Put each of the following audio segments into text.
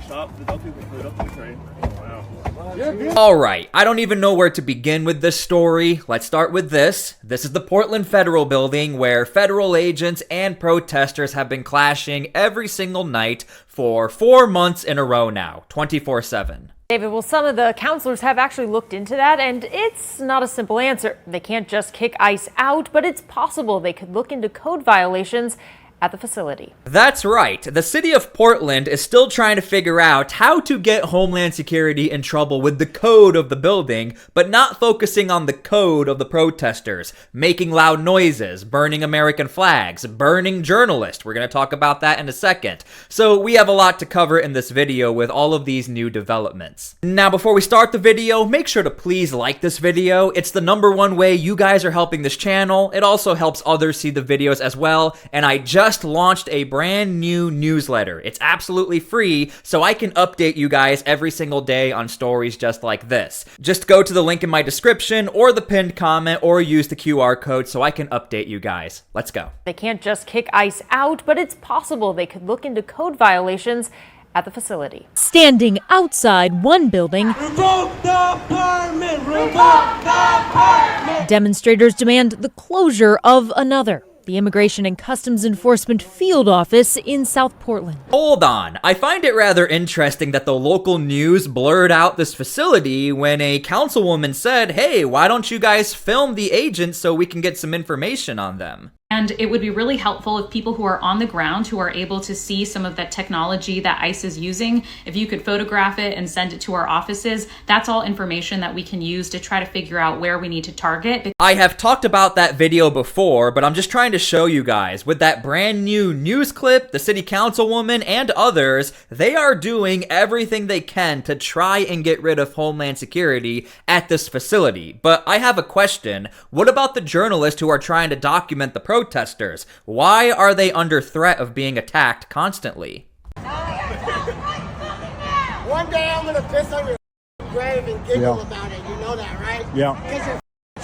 great shop. They'll keep the food up to the train. Alright, I don't even know where to begin with this story. Let's start with this. This is the Portland Federal Building where federal agents and protesters have been clashing every single night for 4 months in a row now, 24/7. David, well, some of the counselors have actually looked into that, and it's not a simple answer. They can't just kick ICE out, but it's possible they could look into code violations at the facility. That's right. The city of Portland is still trying to figure out how to get Homeland Security in trouble with the code of the building, but not focusing on the code of the protesters, making loud noises, burning American flags, burning journalists. We're going to talk about that in a second. So we have a lot to cover in this video with all of these new developments. Now, before we start the video, make sure to please like this video. It's the #1 way you guys are helping this channel. It also helps others see the videos as well, and I just launched a brand new newsletter. It's absolutely free, so I can update you guys every single day on stories just like this. Just go to the link in my description or the pinned comment or use the QR code so I can update you guys. Let's go. They can't just kick ICE out, but it's possible they could look into code violations at the facility. Standing outside one building, Revoke the permit! Revoke the permit! demonstrators demand the closure of another, the Immigration and Customs Enforcement Field Office in South Portland. Hold on. I find it rather interesting that the local news blurred out this facility when a councilwoman said, hey, why don't you guys film the agents so we can get some information on them? And it would be really helpful if people who are on the ground, who are able to see some of that technology that ICE is using, if you could photograph it and send it to our offices, that's all information that we can use to try to figure out where we need to target. I have talked about that video before, but I'm just trying to show you guys. With that brand new news clip, the city councilwoman and others, they are doing everything they can to try and get rid of Homeland Security at this facility. But I have a question. What about the journalists who are trying to document the protesters? Why are they under threat of being attacked constantly? One day I'm gonna piss on your grave and giggle about it. You know that, right? Yeah. Because you're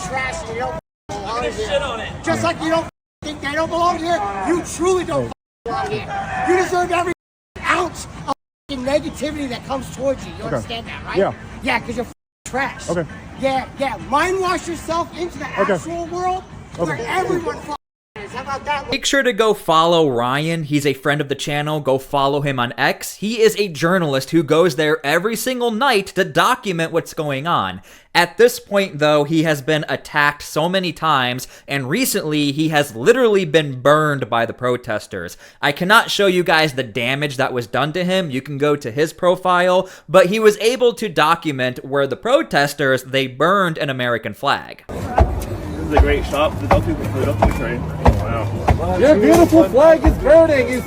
trash and you don't belong here. Shit on it. Just like you don't think they don't belong here, you truly don't belong here. You deserve every ounce of negativity that comes towards you. You understand that, right? Yeah. Yeah, because you're trash. Okay. Yeah. Mind wash yourself into the actual world where everyone is. How about that? Make sure to go follow Ryan. He's a friend of the channel. Go follow him on X. He is a journalist who goes there every single night to document what's going on. At this point, though, he has been attacked so many times, and recently he has literally been burned by the protesters. I cannot show you guys the damage that was done to him. You can go to his profile, but he was able to document where the protesters, they burned an American flag. This is a great shop. They'll keep the food up to the train. Wow. Your beautiful flag is burning, you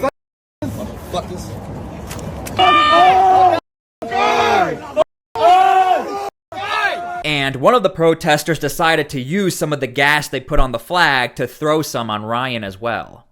Fuck this. And one of the protesters decided to use some of the gas they put on the flag to throw some on Ryan as well.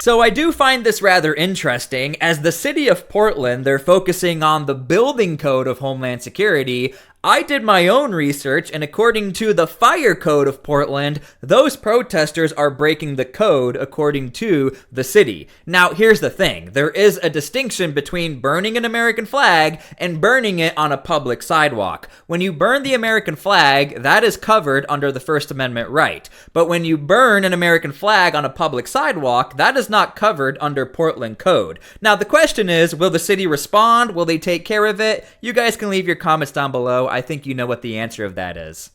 So I do find this rather interesting. As the city of Portland, they're focusing on the building code of Homeland Security. I did my own research, and according to the fire code of Portland, those protesters are breaking the code according to the city. Now, here's the thing. There is a distinction between burning an American flag and burning it on a public sidewalk. When you burn the American flag, that is covered under the First Amendment right. But when you burn an American flag on a public sidewalk, that is not covered under Portland code. Now, the question is, will the city respond? Will they take care of it? You guys can leave your comments down below. I think you know what the answer of that is.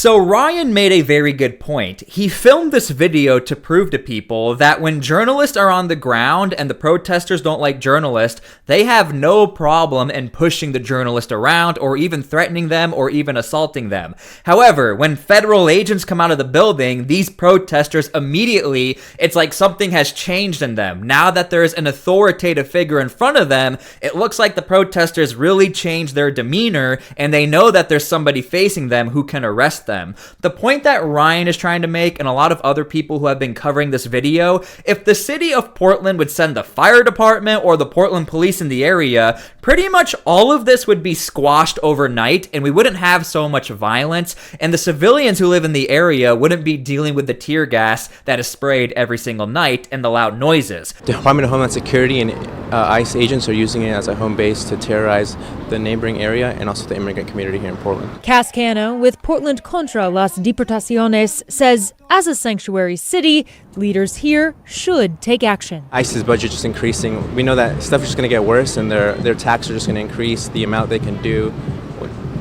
So Ryan made a very good point. He filmed this video to prove to people that when journalists are on the ground and the protesters don't like journalists, they have no problem in pushing the journalist around or even threatening them or even assaulting them. However, when federal agents come out of the building, these protesters immediately, it's like something has changed in them. Now that there's an authoritative figure in front of them, it looks like the protesters really changed their demeanor and they know that there's somebody facing them who can arrest them. The point that Ryan is trying to make, and a lot of other people who have been covering this video, if the city of Portland would send the fire department or the Portland police in the area, pretty much all of this would be squashed overnight and we wouldn't have so much violence, and the civilians who live in the area wouldn't be dealing with the tear gas that is sprayed every single night and the loud noises. The Department of Homeland Security and ICE agents are using it as a home base to terrorize the neighboring area and also the immigrant community here in Portland. Cascano with Portland Contra las Deportaciones says, as a sanctuary city, leaders here should take action. ICE's budget just increasing. We know that stuff is just going to get worse and their taxes are just going to increase. The amount they can do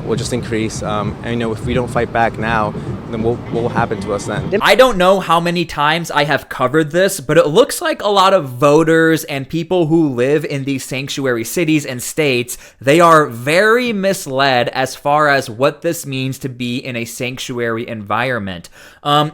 will just increase. And you know, if we don't fight back now, then what will happen to us then? I don't know how many times I have covered this, but it looks like a lot of voters and people who live in these sanctuary cities and states, they are very misled as far as what this means to be in a sanctuary environment.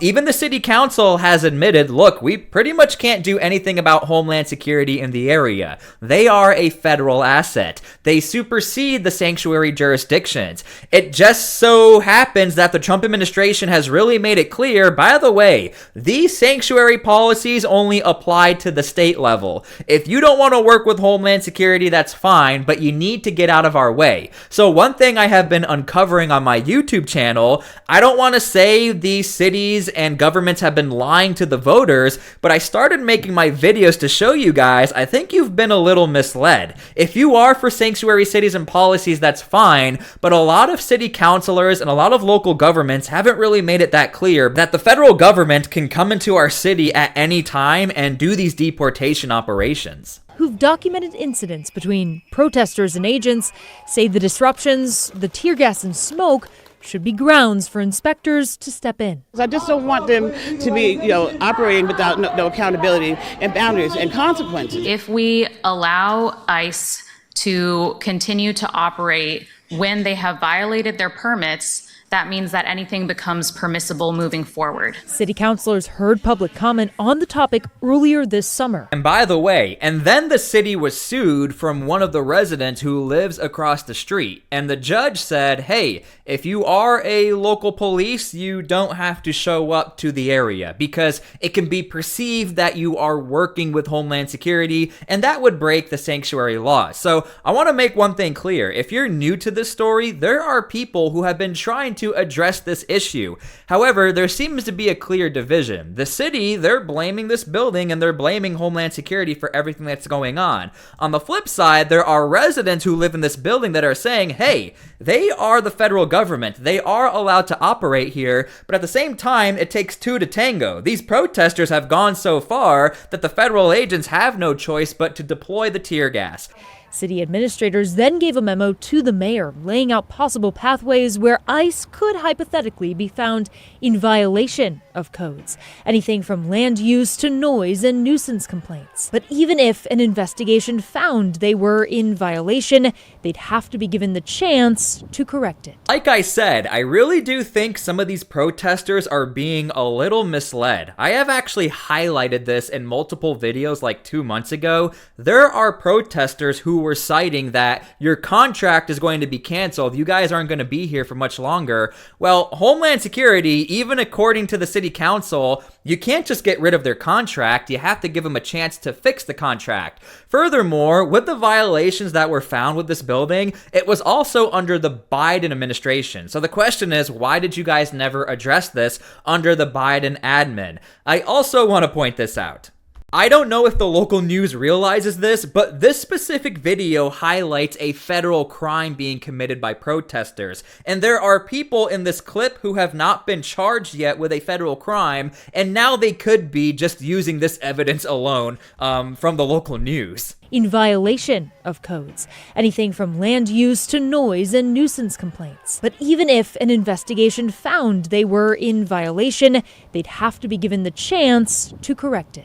Even the city council has admitted, look, we pretty much can't do anything about Homeland Security in the area. They are a federal asset. They supersede the sanctuary jurisdictions. It just so happens that the Trump administration has really made it clear, by the way, these sanctuary policies only apply to the state level. If you don't want to work with Homeland Security, that's fine, but you need to get out of our way. So one thing I have been uncovering on my YouTube channel, I don't want to say these cities and governments have been lying to the voters, but I started making my videos to show you guys, I think you've been a little misled. If you are for sanctuary cities and policies, that's fine, but a lot of city councilors and a lot of local governments haven't really made it that clear that the federal government can come into our city at any time and do these deportation operations. Who've documented incidents between protesters and agents say the disruptions, the tear gas and smoke should be grounds for inspectors to step in. I just don't want them to be, operating without no accountability and boundaries and consequences. If we allow ICE to continue to operate when they have violated their permits, that means that anything becomes permissible moving forward. City councilors heard public comment on the topic earlier this summer. And by the way, and then the city was sued from one of the residents who lives across the street. And the judge said, hey, if you are a local police, you don't have to show up to the area because it can be perceived that you are working with Homeland Security, and that would break the sanctuary law. So I want to make one thing clear. If you're new to this story, there are people who have been trying to address this issue. However, there seems to be a clear division. The city, they're blaming this building and they're blaming Homeland Security for everything that's going on. On the flip side, there are residents who live in this building that are saying, hey, they are the federal government. They are allowed to operate here, but at the same time, it takes two to tango. These protesters have gone so far that the federal agents have no choice but to deploy the tear gas. City administrators then gave a memo to the mayor laying out possible pathways where ICE could hypothetically be found in violation of codes. Anything from land use to noise and nuisance complaints. But even if an investigation found they were in violation, they'd have to be given the chance to correct it. Like I said, I really do think some of these protesters are being a little misled. I have actually highlighted this in multiple videos like 2 months ago. There are protesters who were citing that your contract is going to be canceled. You guys aren't going to be here for much longer. Well, Homeland Security, even according to the city council, you can't just get rid of their contract. You have to give them a chance to fix the contract. Furthermore, with the violations that were found with this building, it was also under the Biden administration. So the question is, why did you guys never address this under the Biden admin? I also want to point this out. I don't know if the local news realizes this, but this specific video highlights a federal crime being committed by protesters. And there are people in this clip who have not been charged yet with a federal crime, and now they could be just using this evidence alone from the local news. In violation of codes, anything from land use to noise and nuisance complaints. But even if an investigation found they were in violation, they'd have to be given the chance to correct it.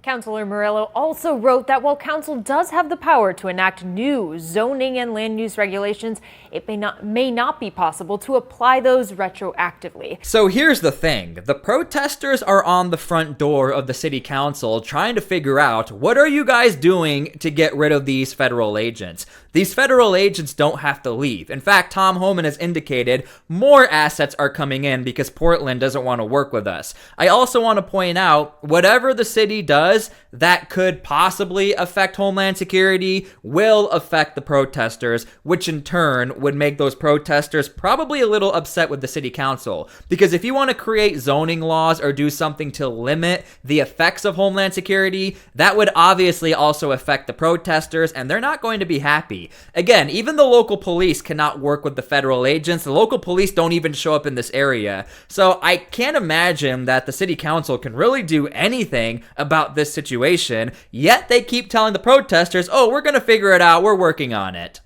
Councilor Murillo also wrote that while council does have the power to enact new zoning and land use regulations, it may not be possible to apply those retroactively. So here's the thing. The protesters are on the front door of the city council trying to figure out, what are you guys doing to get rid of these federal agents? These federal agents don't have to leave. In fact, Tom Homan has indicated more assets are coming in because Portland doesn't want to work with us. I also want to point out, whatever the city does that could possibly affect Homeland Security will affect the protesters, which in turn would make those protesters probably a little upset with the city council. Because if you want to create zoning laws or do something to limit the effects of Homeland Security, that would obviously also affect the protesters, and they're not going to be happy. Again, even the local police cannot work with the federal agents. The local police don't even show up in this area. So I can't imagine that the city council can really do anything about this situation, yet they keep telling the protesters, oh, we're going to figure it out, we're working on it.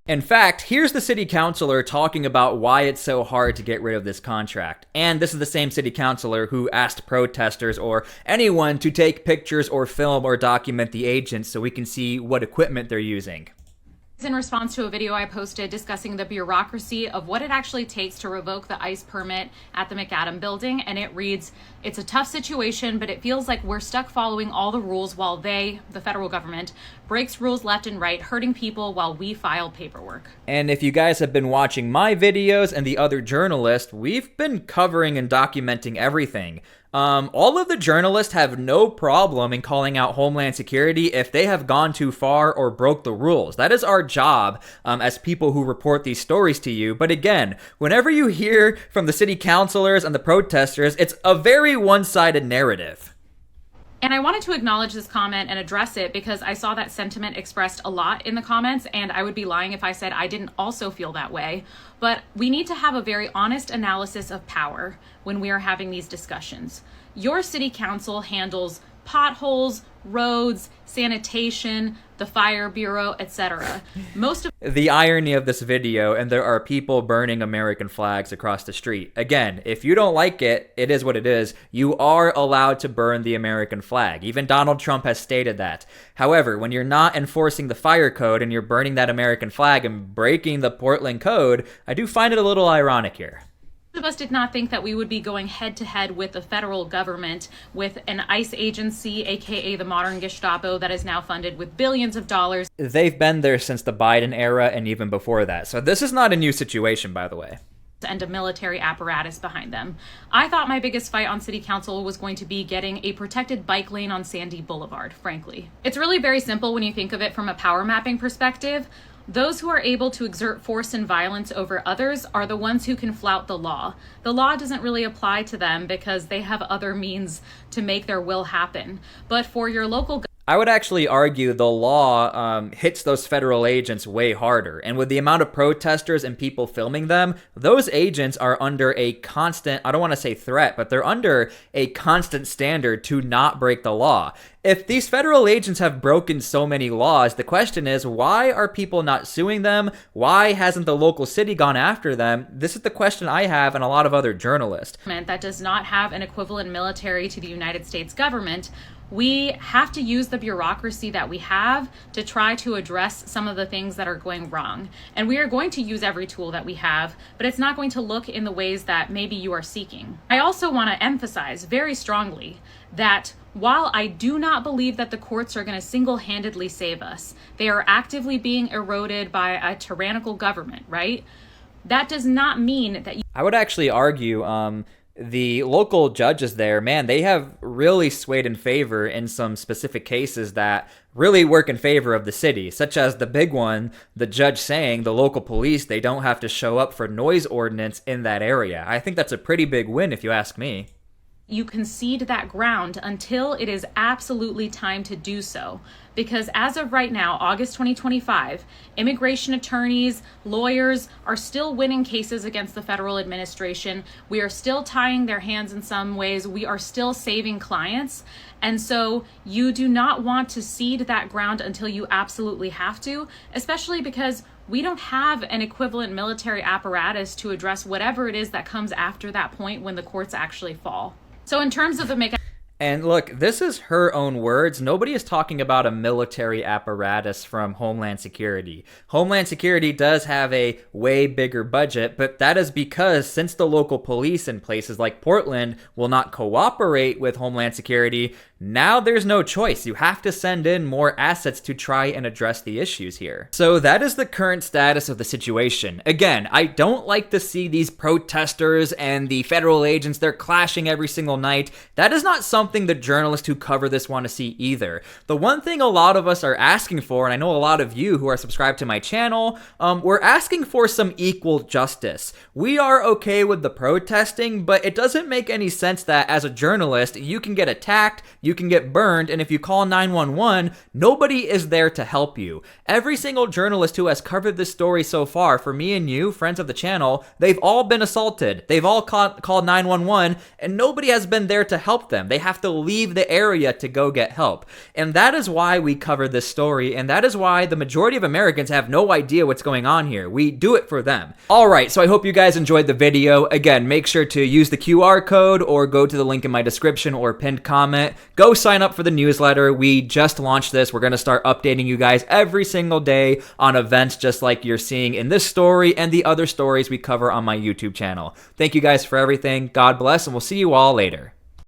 In fact, here's the city councilor talking about why it's so hard to get rid of this contract. And this is the same city councilor who asked protesters or anyone to take pictures or film or document the agents so we can see what equipment they're using. In response to a video I posted discussing the bureaucracy of what it actually takes to revoke the ICE permit at the McAdam building, and it reads, "It's a tough situation, but it feels like we're stuck following all the rules while they, the federal government, breaks rules left and right, hurting people while we file paperwork." And if you guys have been watching my videos and the other journalists, we've been covering and documenting everything. All of the journalists have no problem in calling out Homeland Security if they have gone too far or broke the rules. That is our job as people who report these stories to you. But again, whenever you hear from the city councilors and the protesters, it's a very one-sided narrative. And I wanted to acknowledge this comment and address it because I saw that sentiment expressed a lot in the comments, and I would be lying if I said I didn't also feel that way. But we need to have a very honest analysis of power when we are having these discussions. Your city council handles potholes, roads, sanitation, the fire bureau, etc. Most of the irony of this video, and there are people burning American flags across the street. Again, if you don't like it, it is what it is. You are allowed to burn the American flag. Even Donald Trump has stated that. However, when you're not enforcing the fire code and you're burning that American flag and breaking the Portland code, I do find it a little ironic here. Most of us did not think that we would be going head to head with the federal government, with an ICE agency, aka the modern Gestapo, that is now funded with billions of dollars. They've been there since the Biden era and even before that. So this is not a new situation, by the way. And a military apparatus behind them. I thought my biggest fight on city council was going to be getting a protected bike lane on Sandy Boulevard, frankly. It's really very simple when you think of it from a power mapping perspective. Those who are able to exert force and violence over others are the ones who can flout the law. The law doesn't really apply to them because they have other means to make their will happen. But for your local I would actually argue the law hits those federal agents way harder. And with the amount of protesters and people filming them, those agents are under a constant, I don't want to say threat, but they're under a constant standard to not break the law. If these federal agents have broken so many laws, the question is, why are people not suing them? Why hasn't the local city gone after them? This is the question I have and a lot of other journalists. That does not have an equivalent military to the United States government. We have to use the bureaucracy that we have to try to address some of the things that are going wrong. And we are going to use every tool that we have, but it's not going to look in the ways that maybe you are seeking. I also want to emphasize very strongly that while I do not believe that the courts are going to single-handedly save us, they are actively being eroded by a tyrannical government, right? That does not mean that I would actually argue the local judges there, man, they have really swayed in favor in some specific cases that really work in favor of the city, such as the big one, the judge saying the local police, they don't have to show up for noise ordinance in that area. I think that's a pretty big win if you ask me. you concede that ground until it is absolutely time to do so. Because as of right now, August 2025, immigration attorneys, lawyers are still winning cases against the federal administration. We are still tying their hands in some ways. We are still saving clients. And so you do not want to cede that ground until you absolutely have to, especially because we don't have an equivalent military apparatus to address whatever it is that comes after that point when the courts actually fall. So in terms of the mechanism, and look, this is her own words. Nobody is talking about a military apparatus from Homeland Security. Homeland Security does have a way bigger budget, but that is because since the local police in places like Portland will not cooperate with Homeland Security, now there's no choice. You have to send in more assets to try and address the issues here. So that is the current status of the situation. Again, I don't like to see these protesters and the federal agents, they're clashing every single night. That is not something the journalists who cover this want to see either. The one thing a lot of us are asking for, and I know a lot of you who are subscribed to my channel, we're asking for some equal justice. We are okay with the protesting, but it doesn't make any sense that as a journalist, you can get attacked, you can get burned, and if you call 911, nobody is there to help you. Every single journalist who has covered this story so far, for me and you, friends of the channel, they've all been assaulted. They've all called 911, and nobody has been there to help them. They have to leave the area to go get help. And that is why we cover this story, and that is why the majority of Americans have no idea what's going on here. We do it for them. Alright, so I hope you guys enjoyed the video. Again, make sure to use the QR code or go to the link in my description or pinned comment. Go sign up for the newsletter. We just launched this. We're going to start updating you guys every single day on events just like you're seeing in this story and the other stories we cover on my YouTube channel. Thank you guys for everything. God bless, and we'll see you all later.